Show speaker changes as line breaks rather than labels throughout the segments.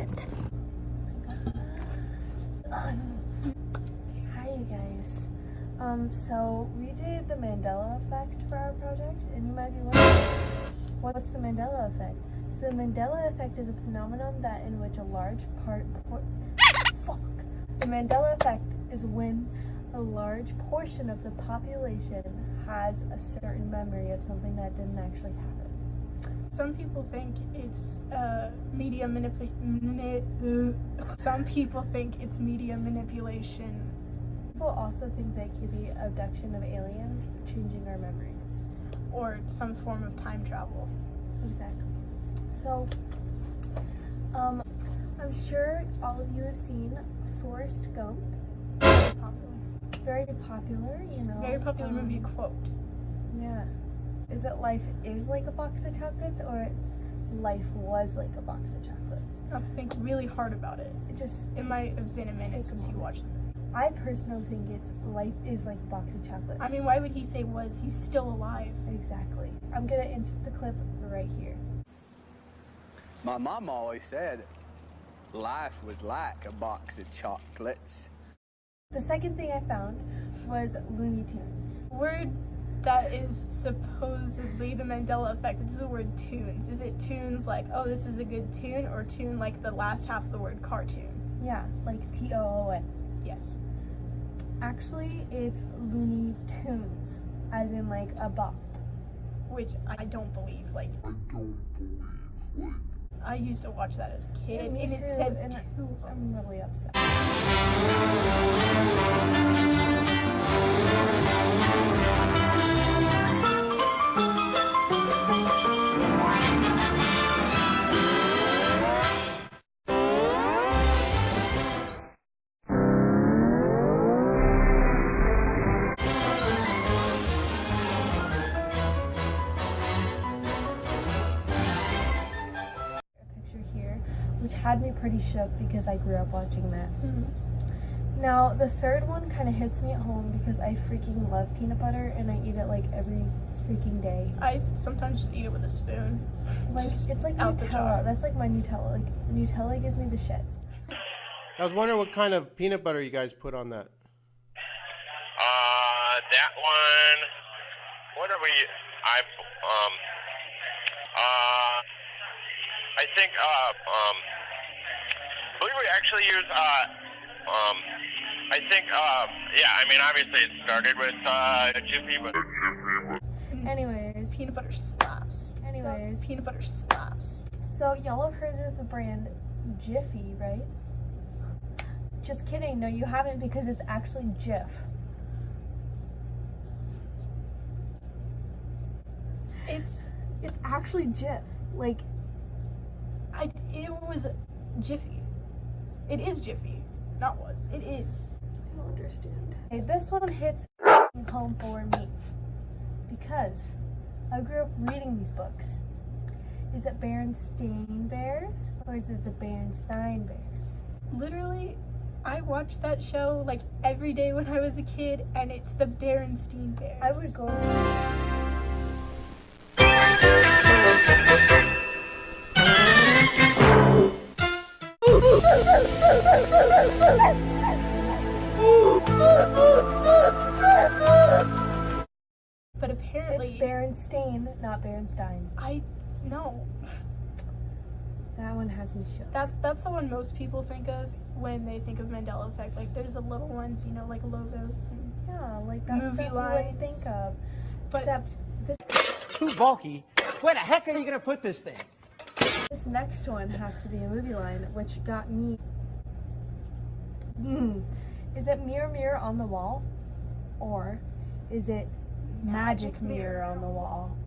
what? Hi you guys. So we did the Mandela effect for our project, and you might be wondering, what's the Mandela effect? So the Mandela effect is a phenomenon in which a large The Mandela effect is when a large portion of the population has a certain memory of something that didn't actually happen.
Some people think it's media Some people think it's media manipulation.
People also think that it could be abduction of aliens changing our memories.
Or some form of time travel.
Exactly. So, I'm sure all of you have seen Forrest Gump.
Very popular.
Very popular, you know.
Very popular movie quote.
Yeah. Is it life is like a box of chocolates, or it's life was like a box of chocolates?
I think really hard about it. It might have been a minute since you watched the movie.
I personally think it's life is like a box of chocolates.
I mean, why would he say was? He's still alive.
Exactly. I'm gonna insert the clip right here.
My mom always said life was like a box of chocolates.
The second thing I found was Looney Tunes.
Word that is supposedly the Mandela effect. This is the word tunes. Is it tunes like, oh, this is a good tune, or tune like the last half of the word cartoon?
Yeah, like T-O-O-N.
Yes.
Actually, it's Looney Tunes, as in like a bop.
Which I don't believe. I used to watch that as a kid,
Me
and
too,
it said
and
two.
I'm really upset. Which had me pretty shook because I grew up watching that.
Mm-hmm.
Now, the third one kind of hits me at home because I freaking love peanut butter and I eat it like every freaking day.
I sometimes just eat it with a spoon.
Like, it's like
out the jar.
Nutella. That's like my Nutella. Like, Nutella gives me the shits.
I was wondering what kind of peanut butter you guys put on that.
That one, what are we, I think, I believe we actually use, I think, yeah, I mean, obviously it started with, Jiffy, but...
Anyways.
Peanut butter slaps. Peanut butter slaps.
So, y'all have heard of the brand Jiffy, right? Just kidding. No, you haven't, because it's actually Jif. It's actually Jif. Like,
it was Jiffy. It is Jiffy. Not was. It is.
I don't understand. Okay, this one hits home for me because I grew up reading these books. Is it Berenstain Bears or is it the Berenstain Bears?
Literally, I watched that show like every day when I was a kid, and it's the Berenstain Bears.
I would go.
But apparently...
It's Berenstain, not Berenstein.
I know.
That one has me shook.
That's the one most people think of when they think of Mandela effect. Like, there's the little ones, you know, like logos and
yeah, like that's
movie
stuff you
lines.
wouldn't think of.
But
except this
Too bulky. Where the heck are you gonna put this thing?
This next one has to be a movie line, which got me. Is it Mirror, Mirror on the Wall? Or is it Magic Mirror on the Wall?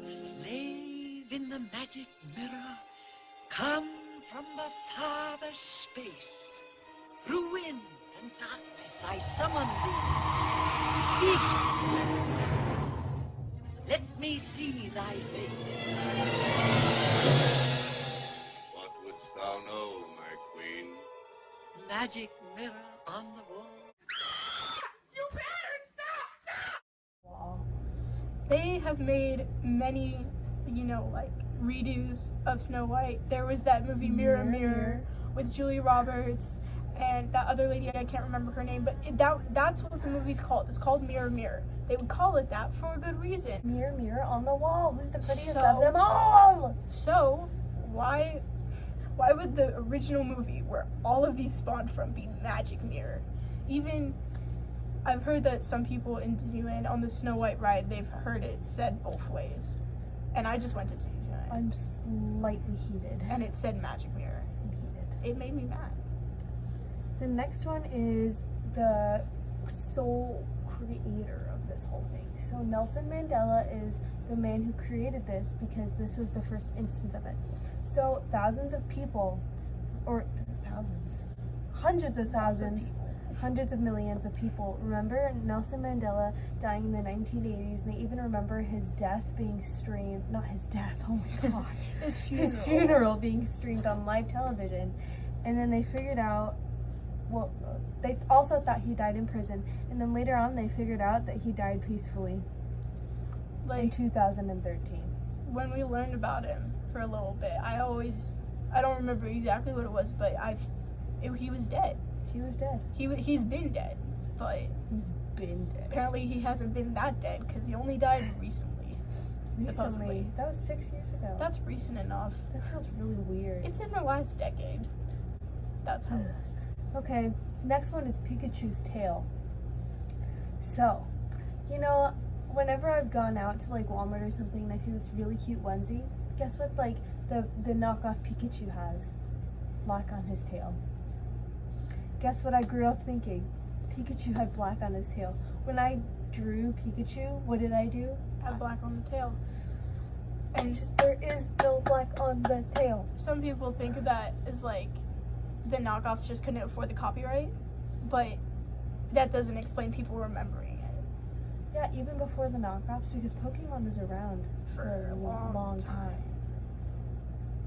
Slave in the magic mirror, come from the farthest space. Through wind and darkness I summon thee. Speak. Let me see thy face.
What wouldst
magic mirror on the wall.
They have made many, you know, like redos of Snow White. There was that movie Mirror Mirror with Julia Roberts and that other lady, I can't remember her name, but that's what the movie's called. It's called Mirror Mirror. They would call it that for a good reason.
Mirror, mirror on the wall. Who's the prettiest
So-
of them all?
So, why would the original movie, where all of these spawned from, be Magic Mirror? Even, I've heard that some people in Disneyland on the Snow White ride, they've heard it said both ways. And I just went to Disneyland,
I'm slightly heated.
and it said Magic Mirror.
I'm heated.
It made me mad.
The next one is the sole creator of this whole thing. So Nelson Mandela is the man who created this because this was the first instance of it. So thousands of people, or thousands, hundreds of thousands, hundreds of millions of people remember Nelson Mandela dying in the 1980s, and they even remember his death being streamed, not his death, oh my god, his funeral being streamed on live television. And then they figured out, well, they also thought he died in prison, and then later on they figured out that he died peacefully in
Like,
2013.
when we learned about him for a little bit, I don't remember exactly what it was, but he was dead.
He was dead.
He's been dead, but
He's been dead.
apparently he hasn't been that dead because he only died recently. Supposedly.
That was 6 years ago.
That's recent enough.
That feels really weird.
It's in the last decade. That's how.
Okay, next one is Pikachu's tail. So, you know, whenever I've gone out to like Walmart or something and I see this really cute onesie, guess what like the knockoff Pikachu has? Black on his tail. Guess what I grew up thinking? Pikachu had black on his tail. When I drew Pikachu, what did I do?
Have black on the tail. And
There is no black on the tail.
some people think of that as like the knockoffs just couldn't afford the copyright, but that doesn't explain people remembering it
Yeah, even before the knockoffs, because Pokemon was around
for a long
time.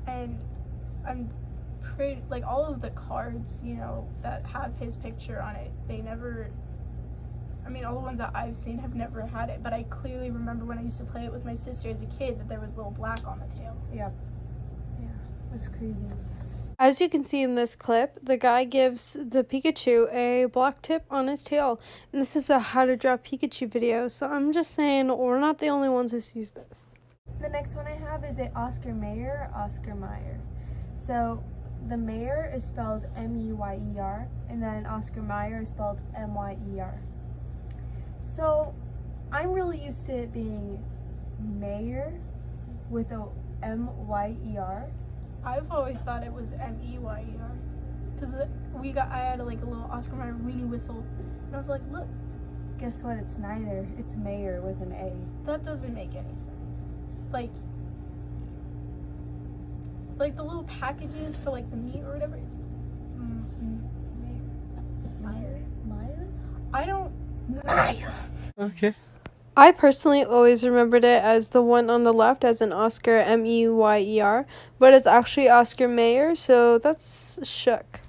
And I'm pretty like all of the cards, you know, that have his picture on it, they never, I mean, all the ones that I've seen have never had it, but I clearly remember when I used to play it with my sister as a kid that there was little black on the tail.
Yeah. Yeah, that's crazy.
As you can see in this clip, the guy gives the Pikachu a black tip on his tail. And this is a how to draw Pikachu video, so I'm just saying we're not the only ones who sees this.
The next one I have is a Oscar Mayer, Oscar Mayer. So the Mayer is spelled M-E-Y-E-R, and then Oscar Mayer is spelled M-Y-E-R. So I'm really used to it being Mayer with a M-Y-E-R.
I've always thought it was M-E-Y-E-R. Because I had like a little Oscar Mayer weenie whistle, and I was like, look,
Guess what? It's neither. It's Mayer with an A.
that doesn't make any sense. Like the little packages for like the meat or whatever, it's Mayer.
Mayer?
I don't.
I personally always remembered it as the one on the left as an Oscar M-E-Y-E-R, but it's actually Oscar Mayer, so that's shook.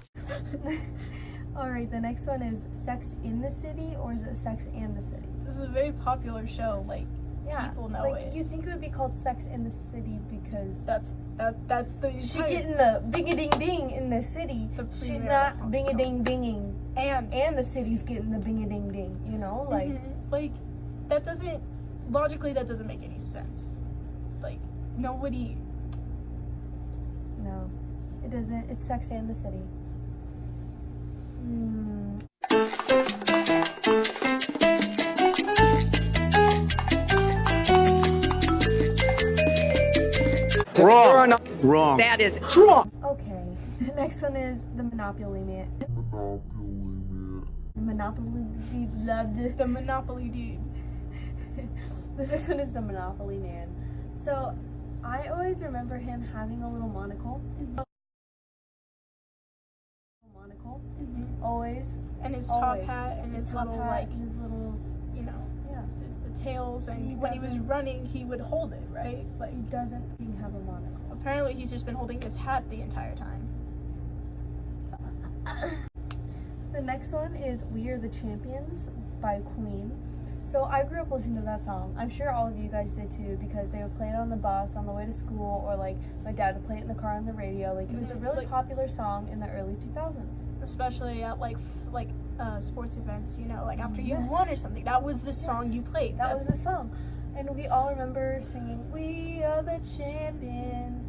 Alright, the next one is Sex in the City, or is it Sex and the City?
This is a very popular show. Like people know
like
it.
you think it would be called Sex in the City because
That's the
she
entire-
getting the bing-a-ding-ding in the city.
The
She's
premier
not
Hong
bing-a-ding-dinging.
and
The city's getting the bing-a-ding-ding, you know? Like,
like that doesn't logically that doesn't make any sense. Like nobody.
no, it doesn't. It's Sex and the City.
Wrong. Wrong.
That is
Okay, the next one is the Monopoly Man. Monopoly
The Monopoly dude.
The next one is the Monopoly Man. So, I always remember him having a little monocle. Always.
And his
Always.
top hat and his
top
little
hat
like
and his little,
you know
yeah.
the tails, and
He
when he was
doesn't-
running he would hold it, right? Like
He doesn't have a monocle.
apparently he's just been holding his hat the entire time.
The next one is We Are the Champions by Queen. So I grew up listening to that song. I'm sure all of you guys did too, because they would play it on the bus on the way to school, or like my dad would play it in the car on the radio. Like it was a really popular song in the early 2000s.
Especially at like sports events, you know, like after you
Yes.
won or something. That was the song
Yes.
you played.
That was the song. And we all remember singing, "We are the champions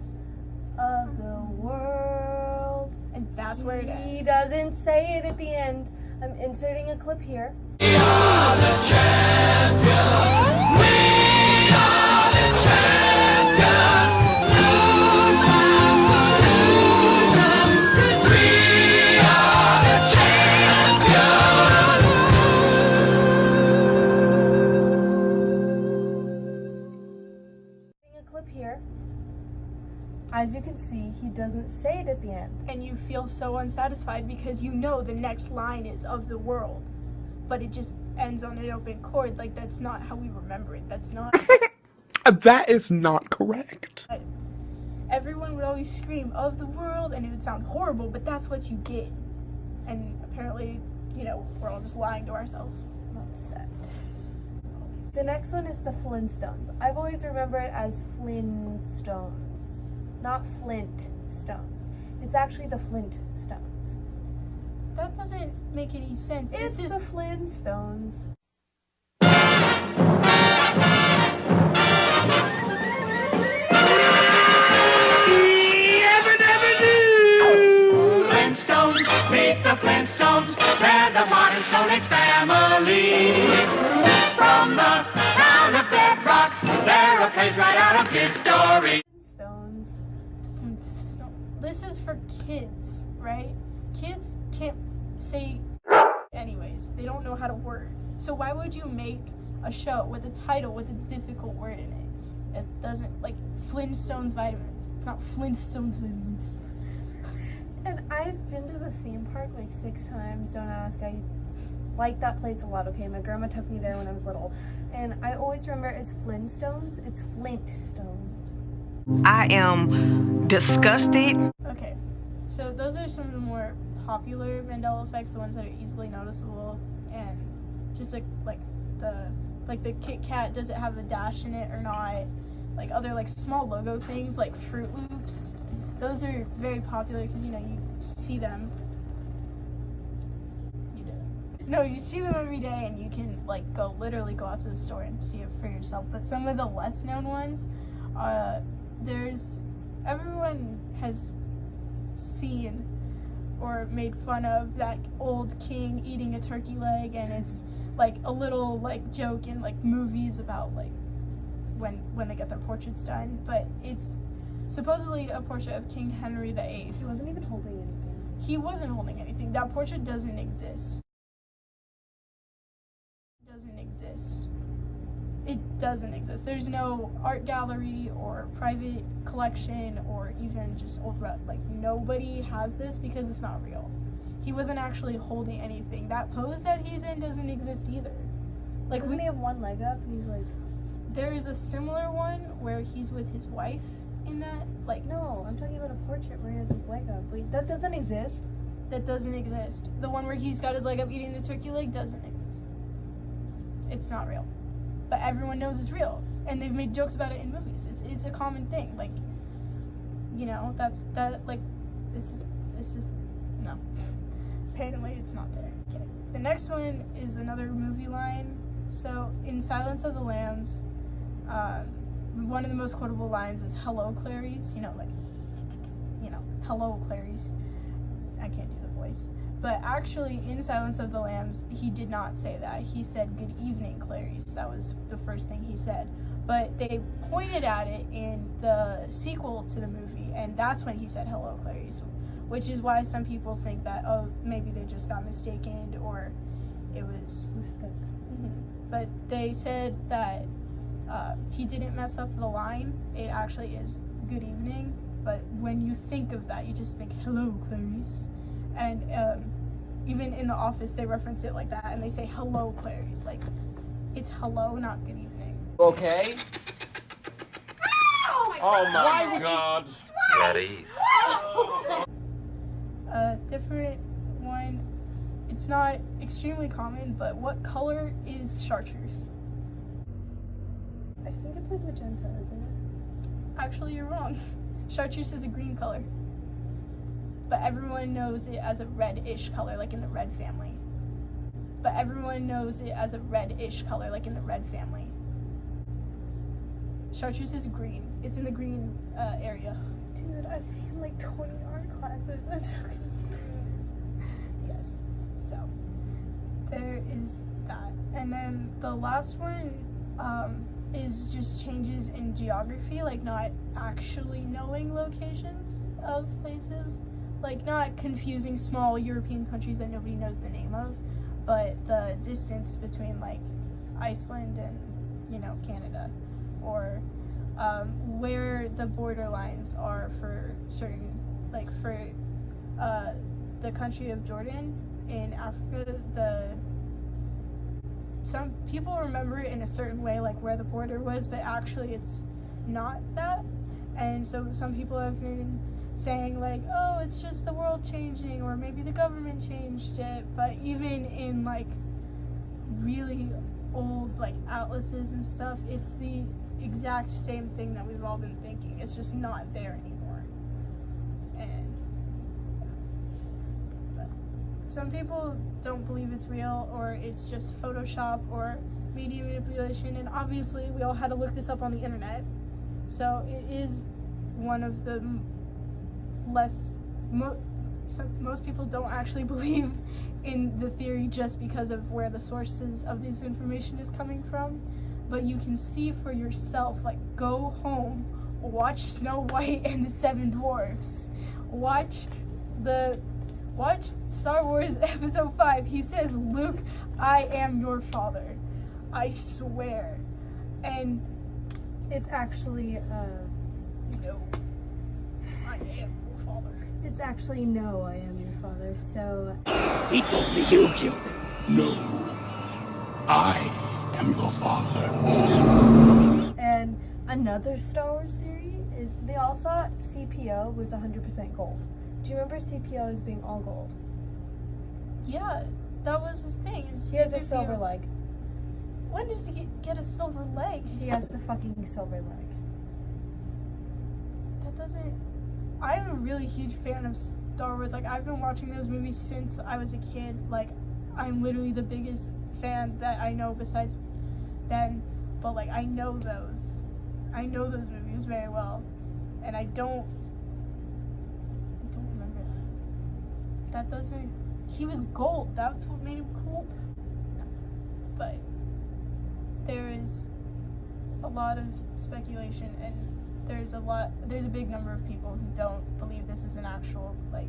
of the world."
And that's where it
He
ends.
doesn't say it at the end. I'm inserting a clip here. A clip here. As you can see, he doesn't say it at the end.
And you feel so unsatisfied because you know the next line is of the world, but it just ends on an open chord. Like, that's not how we remember it. That's not.
That is not correct.
Everyone would always scream of the world, and it would sound horrible, but that's what you get. And apparently, you know, we're all just lying to ourselves.
I'm upset. The next one is the Flintstones. I've always remembered it as Flintstones, not Flint Stones. It's actually the Flintstones.
That doesn't make any sense.
It's
just
the Flintstones.
Flintstones, meet the Flintstones. They're the modern Stone Age family. From the town of Bedrock, they're a page right out of his story.
Flintstones.
This is for kids, right? Kids can't say anyways. They don't know how to word. So why would you make a show with a title with a difficult word in it? It doesn't, like, Flintstones vitamins. It's not Flintstones vitamins.
And I've been to the theme park like 6 times. Don't ask. I like that place a lot. Okay, my grandma took me there when I was little, and I always remember it as Flintstones. It's Flintstones.
I am disgusted.
Okay, so those are some of the more popular Mandela effects, the ones that are easily noticeable, and just like the Kit Kat, does it have a dash in it or not? Like other like small logo things like Fruit Loops. Those are very popular because, you know, you see them. You do. No, you see them every day, and you can like literally go out to the store and see it for yourself. But some of the less known ones, everyone has seen or made fun of that old king eating a turkey leg, and it's like a little like joke in like movies about like when they get their portraits done. But it's supposedly a portrait of King Henry VIII.
He wasn't even holding anything.
He wasn't holding anything. That portrait doesn't exist. It doesn't exist. There's no art gallery or private collection or even just old like nobody has this because it's not real. He wasn't actually holding anything. That pose that he's in doesn't exist either. Like,
Doesn't he have one leg up and he's like,
there is a similar one where he's with his wife in that. Like,
no, I'm talking about a portrait where he has his leg up. Wait, that doesn't exist.
That doesn't exist. The one where he's got his leg up eating the turkey leg doesn't exist. It's not real. But everyone knows it's real. And they've made jokes about it in movies. It's a common thing. Like, you know, it's just, no. Apparently it's not there. Okay. The next one is another movie line. So, in Silence of the Lambs, one of the most quotable lines is, "Hello, Clarice." You know, like, you know, "Hello, Clarice." I can't do the voice. But actually, in Silence of the Lambs, he did not say that. He said, "Good evening, Clarice." That was the first thing he said. But they pointed at it in the sequel to the movie, and that's when he said, "Hello, Clarice," which is why some people think that, oh, maybe they just got mistaken, or it was... But they said that he didn't mess up the line. It actually is "good evening," but when you think of that, you just think, "Hello, Clarice." And even in The Office, they reference it like that, and they say, "Hello, Clarice." Like, it's hello, not good evening.
Okay.
Oh my God.
That is.
A different one, it's not extremely common, but what color is chartreuse?
I think it's like magenta, isn't it?
Actually, you're wrong. Chartreuse is a green color. But everyone knows it as a reddish color, like in the red family. But everyone knows it as a reddish color, like in the red family. Chartreuse is green. It's in the green area.
Dude, I've taken like 20 art classes. I'm so confused.
Yes. So, there is that. And then the last one is just changes in geography, like not actually knowing locations of places. Like not confusing small European countries that nobody knows the name of, but the distance between like Iceland and, you know, Canada, or where the border lines are for certain, like for the country of Jordan in Africa. Some people remember it in a certain way, like where the border was, but actually it's not that. And so some people have been saying like, oh, it's just the world changing, or maybe the government changed it. But even in like really old like atlases and stuff, it's the exact same thing that we've all been thinking. It's just not there anymore. And but some people don't believe it's real, or it's just Photoshop or media manipulation. And obviously we all had to look this up on the internet, so it is one of the most people don't actually believe in the theory just because of where the sources of this information is coming from. But you can see for yourself, like go home, watch Snow White and the Seven Dwarfs, watch Star Wars Episode 5. He says, Luke, I am your father, I swear. And
It's actually,
no, I am your father.
It's actually no, I am your father, so...
He told me you killed him. No. I am your father.
And another Star Wars theory is they all thought CPO was 100% gold. Do you remember CPO as being all gold?
Yeah, that was his thing.
He has a silver leg.
When does he get a silver leg?
He has the fucking silver leg.
That doesn't... I'm a really huge fan of Star Wars. Like, I've been watching those movies since I was a kid. Like, I'm literally the biggest fan that I know besides Ben. But, like, I know those movies very well. And I don't remember that. That doesn't... He was gold. That's what made him cool. But there is a lot of speculation, and there's a big number of people who don't believe this is an actual like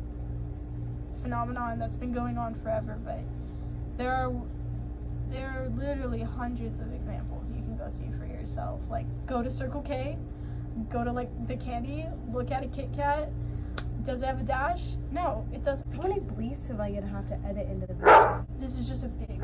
phenomenon that's been going on forever. But there are literally hundreds of examples you can go see for yourself. Like, go to Circle K, go to like the candy, look at a Kit Kat. Does it have a dash? No, it doesn't.
How many bleeps am I gonna have to edit into the video?
This is just a big